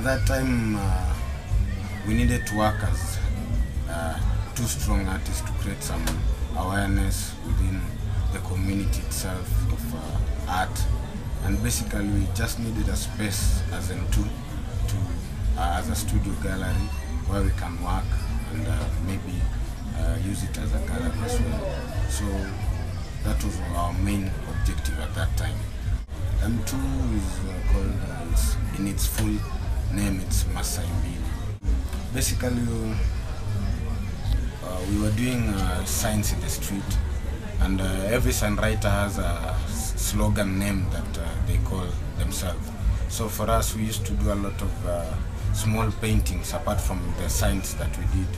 At that time, we needed to work as two strong artists to create some awareness within the community itself of art, and basically we just needed a space as M2 as a studio gallery where we can work and maybe use it as a gallery as well. So that was our main objective at that time. M2 is called, in its full name, it's Masai Mbili. Basically, we were doing signs in the street, and every sign writer has a slogan name that they call themselves. So for us, we used to do a lot of small paintings apart from the signs that we did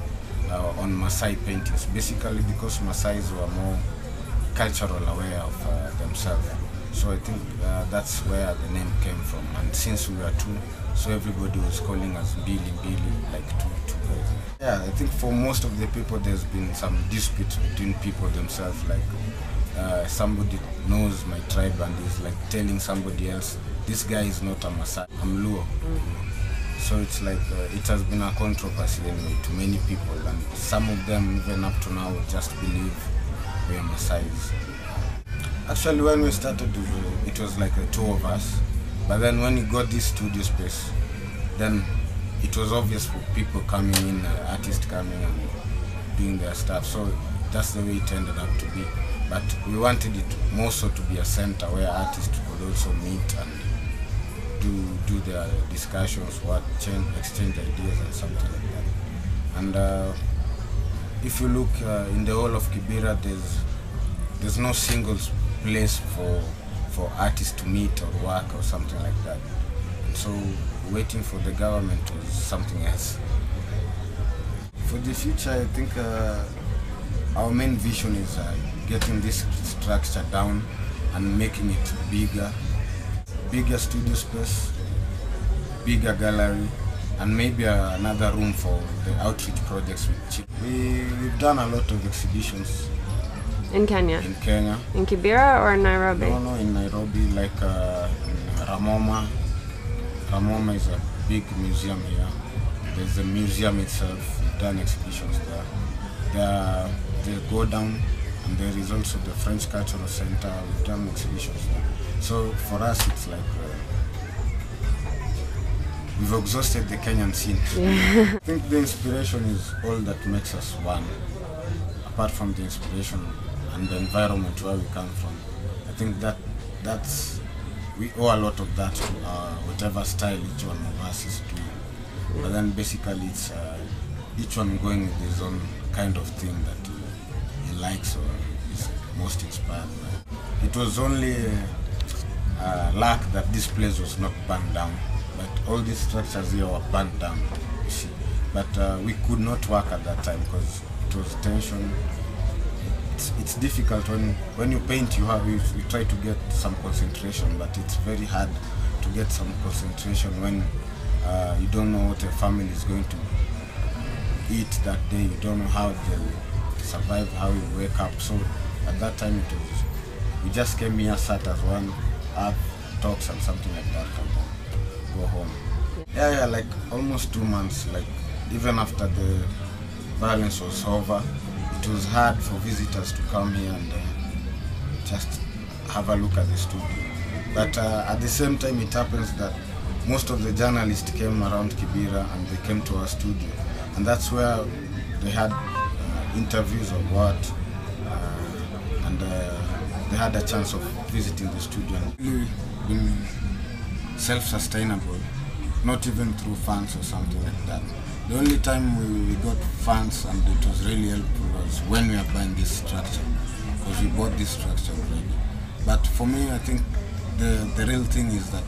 on Maasai paintings, basically because Maasais were more cultural aware of themselves. So I think that's where the name came from, and since we were two, so everybody was calling us Mbili Mbili, like two guys. Yeah, I think for most of the people there's been some dispute between people themselves, like somebody knows my tribe and is like telling somebody else, this guy is not a Maasai, I'm Luo. So it's like, it has been a controversy anyway to many people, and some of them even up to now just believe we are Maasais. Actually, when we started, it was like the two of us, but then when we got this studio space, then it was obvious for people coming in, artists coming and doing their stuff, so that's the way it ended up to be. But we wanted it more so to be a center where artists could also meet and do their discussions, exchange ideas and something like that. And if you look in the whole of Kibera, there's no single place for artists to meet or work or something like that. And so waiting for the government was something else. For the future, I think our main vision is getting this structure down and making it bigger studio space, bigger gallery, and maybe another room for the outreach projects with Chip. We've done a lot of exhibitions. In Kenya? In Kenya. In Kibera or in Nairobi? No, in Nairobi, like in Ramoma. Ramoma is a big museum here. There's the museum itself, we've done exhibitions there. The Go Down, and there is also the French Cultural Center, we've done exhibitions there. So for us, it's like we've exhausted the Kenyan scene. Yeah. I think the inspiration is all that makes us one. Apart from the inspiration and the environment where we come from, I think that's we owe a lot of that to whatever style each one of us is doing. But then basically it's each one going with his own kind of thing that he likes or is most inspired by. It was only luck that this place was not burned down, but all these structures here were burned down, you see. But we could not work at that time because it was tension. It's difficult when you paint, you try to get some concentration, but it's very hard to get some concentration when you don't know what a family is going to eat that day. You don't know how they'll survive, how you wake up. So at that time we just came here, sat as one, have talks and something like that, and then go home. Yeah, like almost 2 months. Like even after the violence was over, it was hard for visitors to come here and just have a look at the studio. But at the same time, it happens that most of the journalists came around Kibera and they came to our studio, and that's where they had interviews or what, and they had a chance of visiting the studio. And really been self-sustainable, not even through funds or something like that. The only time we got funds and it was really helpful was when we were buying this structure, because we bought this structure already. But for me, I think the real thing is that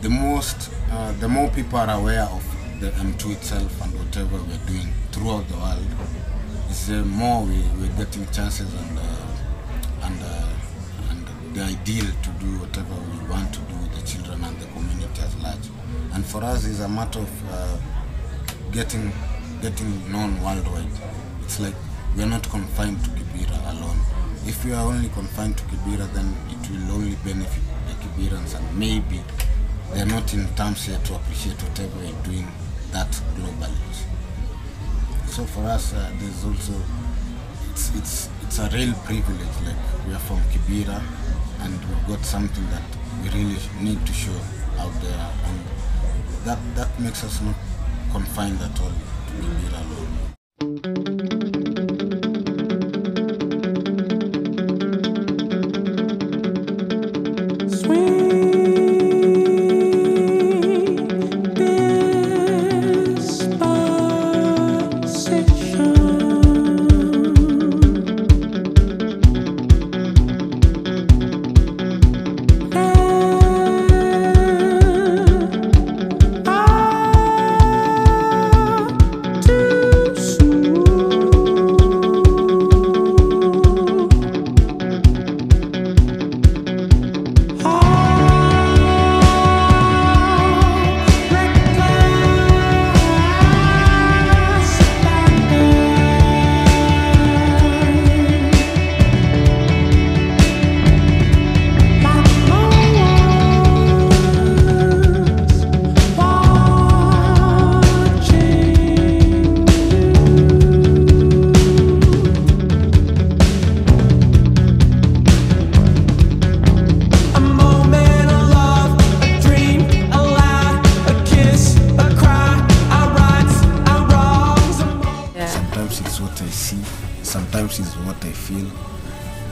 the more people are aware of the M2 itself and whatever we're doing throughout the world, is the more we're getting chances and the ideal to do whatever we want to do with the children and the community at large. And for us, it's a matter of getting known worldwide. It's like we're not confined to Kibera alone. If we are only confined to Kibera, then it will only benefit the Kiberans and maybe they're not in terms here to appreciate whatever we're doing that globally. So for us, there's also it's a real privilege. Like, we are from Kibera, and we've got something that we really need to show out there, and that makes us not confined at all to Kibera alone. Sometimes it's what I feel.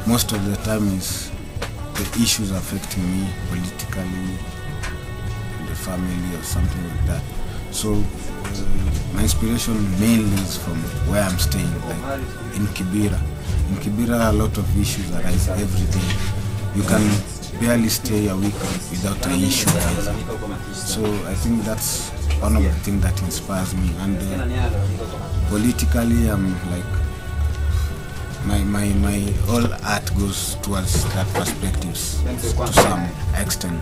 Most of the time is the issues affecting me politically, in the family or something like that. So my inspiration mainly is from where I'm staying, like in Kibera. In Kibera, a lot of issues arise every day. You can barely stay a week without an issue arising. So I think that's one of the things that inspires me. And politically, I'm like, my whole art goes towards that perspectives to some extent.